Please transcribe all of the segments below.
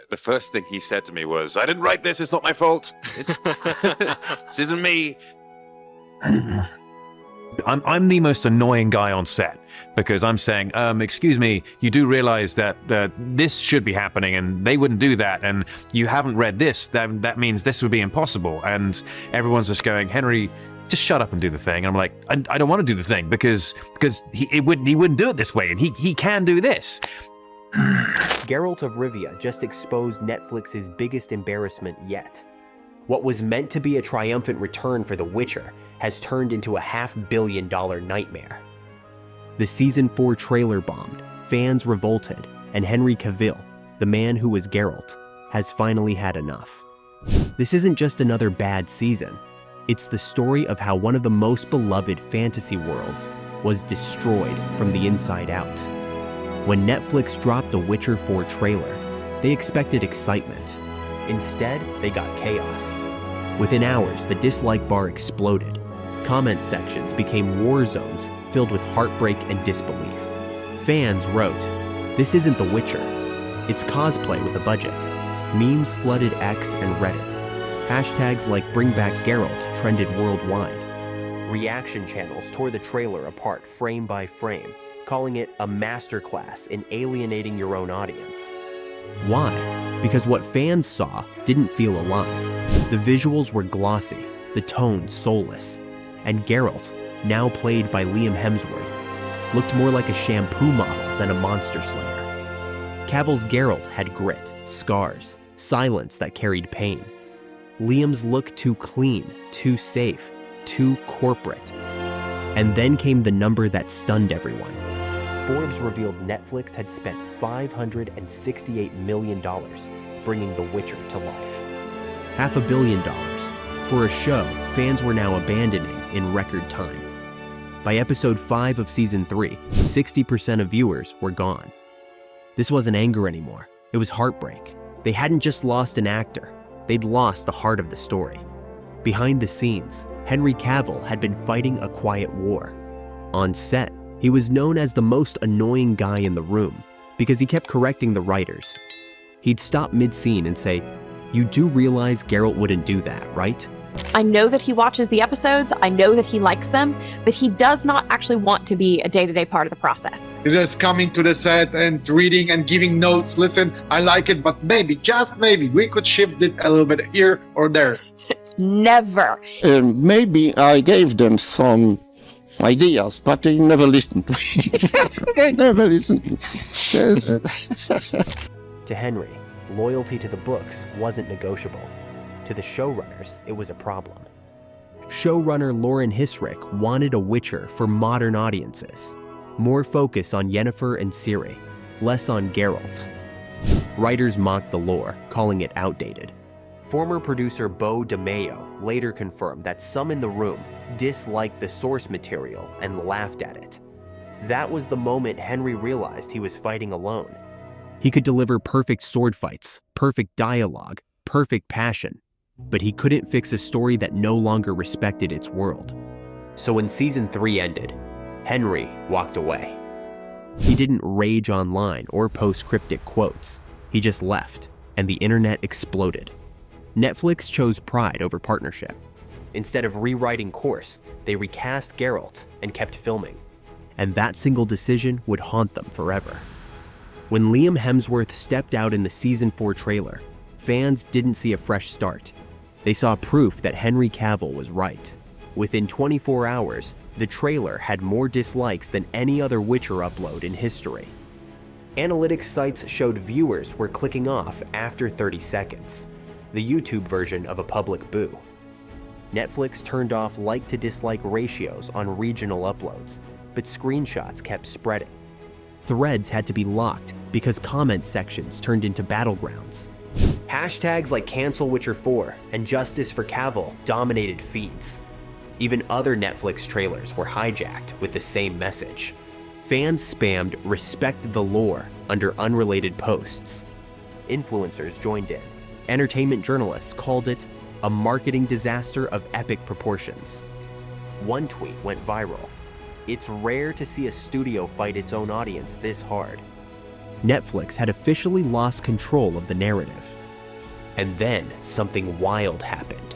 The first thing he said to me was, "I didn't write this. It's not my fault. This isn't me." I'm the most annoying guy on set because I'm saying, excuse me, you do realize that this should be happening and they wouldn't do that, and you haven't read this, that means this would be impossible. And everyone's just going, Henry, just shut up and do the thing. And I'm like, I don't want to do the thing because he wouldn't do it this way, and he can do this. Geralt of Rivia just exposed Netflix's biggest embarrassment yet. What was meant to be a triumphant return for The Witcher has turned into a $500 million nightmare. The Season 4 trailer bombed, fans revolted, and Henry Cavill, the man who was Geralt, has finally had enough. This isn't just another bad season. It's the story of how one of the most beloved fantasy worlds was destroyed from the inside out. When Netflix dropped the Witcher 4 trailer, they expected excitement. Instead, they got chaos. Within hours, the dislike bar exploded. Comment sections became war zones filled with heartbreak and disbelief. Fans wrote, "This isn't The Witcher. It's cosplay with a budget." Memes flooded X and Reddit. Hashtags like "Bring Back Geralt" trended worldwide. Reaction channels tore the trailer apart frame by frame, calling it a masterclass in alienating your own audience. Why? Because what fans saw didn't feel alive. The visuals were glossy, the tone soulless, and Geralt, now played by Liam Hemsworth, looked more like a shampoo model than a monster slayer. Cavill's Geralt had grit, scars, silence that carried pain. Liam's looked too clean, too safe, too corporate. And then came the number that stunned everyone. Forbes revealed Netflix had spent $568 million bringing The Witcher to life. $500 million for a show fans were now abandoning in record time. By episode 5 of season 3, 60% of viewers were gone. This wasn't anger anymore. It was heartbreak. They hadn't just lost an actor. They'd lost the heart of the story. Behind the scenes, Henry Cavill had been fighting a quiet war. On set, he was known as the most annoying guy in the room because he kept correcting the writers. He'd stop mid-scene and say, "You do realize Geralt wouldn't do that, right?" I know that he watches the episodes, I know that he likes them, but he does not actually want to be a day-to-day part of the process. Just coming to the set and reading and giving notes. Listen, I like it, but maybe, just maybe, we could shift it a little bit here or there. Never. Maybe I gave them some ideas, but they never listened. They never listened. To Henry, loyalty to the books wasn't negotiable. To the showrunners, it was a problem. Showrunner Lauren Hissrich wanted a Witcher for modern audiences. More focus on Yennefer and Ciri, less on Geralt. Writers mocked the lore, calling it outdated. Former producer Beau DeMayo later confirmed that some in the room disliked the source material and laughed at it. That was the moment Henry realized he was fighting alone. He could deliver perfect sword fights, perfect dialogue, perfect passion, but he couldn't fix a story that no longer respected its world. So when season 3 ended, Henry walked away. He didn't rage online or post cryptic quotes. He just left, and the internet exploded. Netflix chose pride over partnership. Instead of rewriting course, they recast Geralt and kept filming. And that single decision would haunt them forever. When Liam Hemsworth stepped out in the season 4 trailer, fans didn't see a fresh start. They saw proof that Henry Cavill was right. Within 24 hours, the trailer had more dislikes than any other Witcher upload in history. Analytics sites showed viewers were clicking off after 30 seconds, the YouTube version of a public boo. Netflix turned off like to dislike ratios on regional uploads, but screenshots kept spreading. Threads had to be locked because comment sections turned into battlegrounds. Hashtags like Cancel Witcher 4 and Justice for Cavill dominated feeds. Even other Netflix trailers were hijacked with the same message. Fans spammed "Respect the lore" under unrelated posts. Influencers joined in. Entertainment journalists called it a marketing disaster of epic proportions. One tweet went viral. "It's rare to see a studio fight its own audience this hard." Netflix had officially lost control of the narrative. And then something wild happened.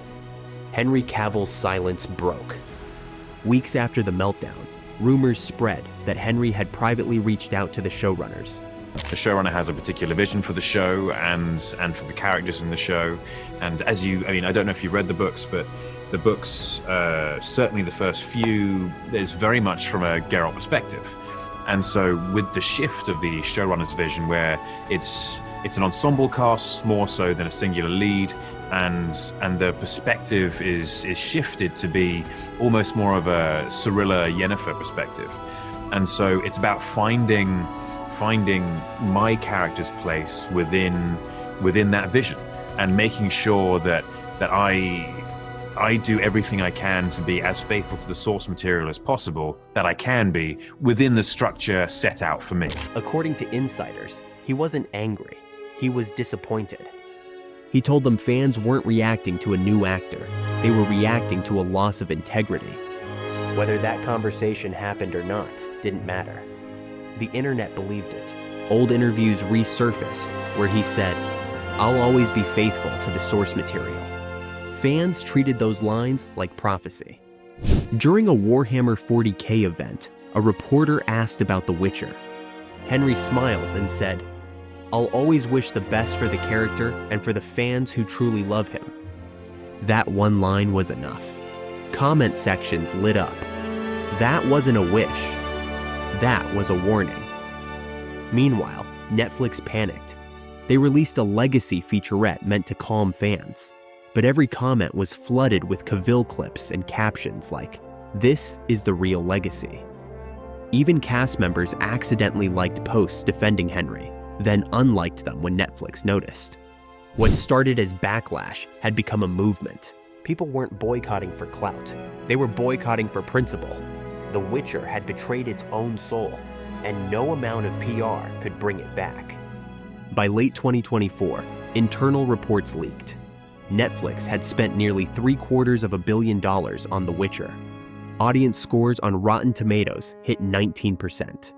Henry Cavill's silence broke. Weeks after the meltdown, rumors spread that Henry had privately reached out to the showrunners. The showrunner has a particular vision for the show and for the characters in the show. And I don't know if you read the books, but the books, certainly the first few, there's very much from a Geralt perspective. And so with the shift of the showrunner's vision, where it's an ensemble cast more so than a singular lead, and the perspective is shifted to be almost more of a Cirilla Yennefer perspective. And so it's about finding my character's place within that vision, and making sure that I do everything I can to be as faithful to the source material as possible that I can be within the structure set out for me. According to insiders, he wasn't angry. He was disappointed. He told them fans weren't reacting to a new actor. They were reacting to a loss of integrity. Whether that conversation happened or not didn't matter. The internet believed it. Old interviews resurfaced where he said, "I'll always be faithful to the source material." Fans treated those lines like prophecy. During a Warhammer 40K event, a reporter asked about The Witcher. Henry smiled and said, "I'll always wish the best for the character and for the fans who truly love him." That one line was enough. Comment sections lit up. That wasn't a wish. That was a warning. Meanwhile, Netflix panicked. They released a legacy featurette meant to calm fans. But every comment was flooded with Cavill clips and captions like, "This is the real legacy." Even cast members accidentally liked posts defending Henry, then unliked them when Netflix noticed. What started as backlash had become a movement. People weren't boycotting for clout. They were boycotting for principle. The Witcher had betrayed its own soul, and no amount of PR could bring it back. By late 2024, internal reports leaked. Netflix had spent nearly $750 million on The Witcher. Audience scores on Rotten Tomatoes hit 19%.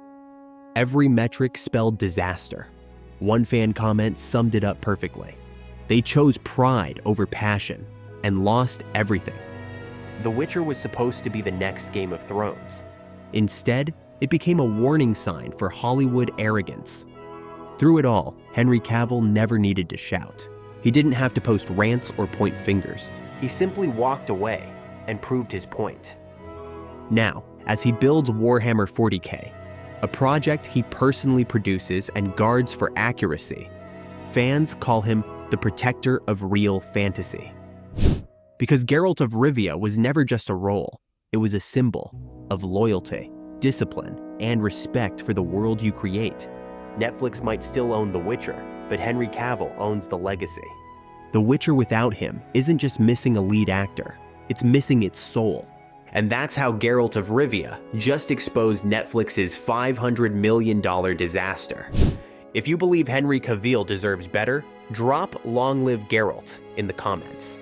Every metric spelled disaster. One fan comment summed it up perfectly. They chose pride over passion and lost everything. The Witcher was supposed to be the next Game of Thrones. Instead, it became a warning sign for Hollywood arrogance. Through it all, Henry Cavill never needed to shout. He didn't have to post rants or point fingers. He simply walked away and proved his point. Now, as he builds Warhammer 40K, a project he personally produces and guards for accuracy, fans call him the protector of real fantasy. Because Geralt of Rivia was never just a role, it was a symbol of loyalty, discipline, and respect for the world you create. Netflix might still own The Witcher, but Henry Cavill owns the legacy. The Witcher without him isn't just missing a lead actor, it's missing its soul. And that's how Geralt of Rivia just exposed Netflix's $500 million disaster. If you believe Henry Cavill deserves better, drop "Long Live Geralt" in the comments.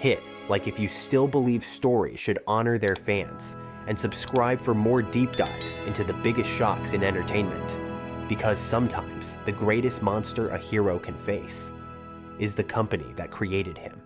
Hit like if you still believe stories should honor their fans, and subscribe for more deep dives into the biggest shocks in entertainment. Because sometimes the greatest monster a hero can face is the company that created him.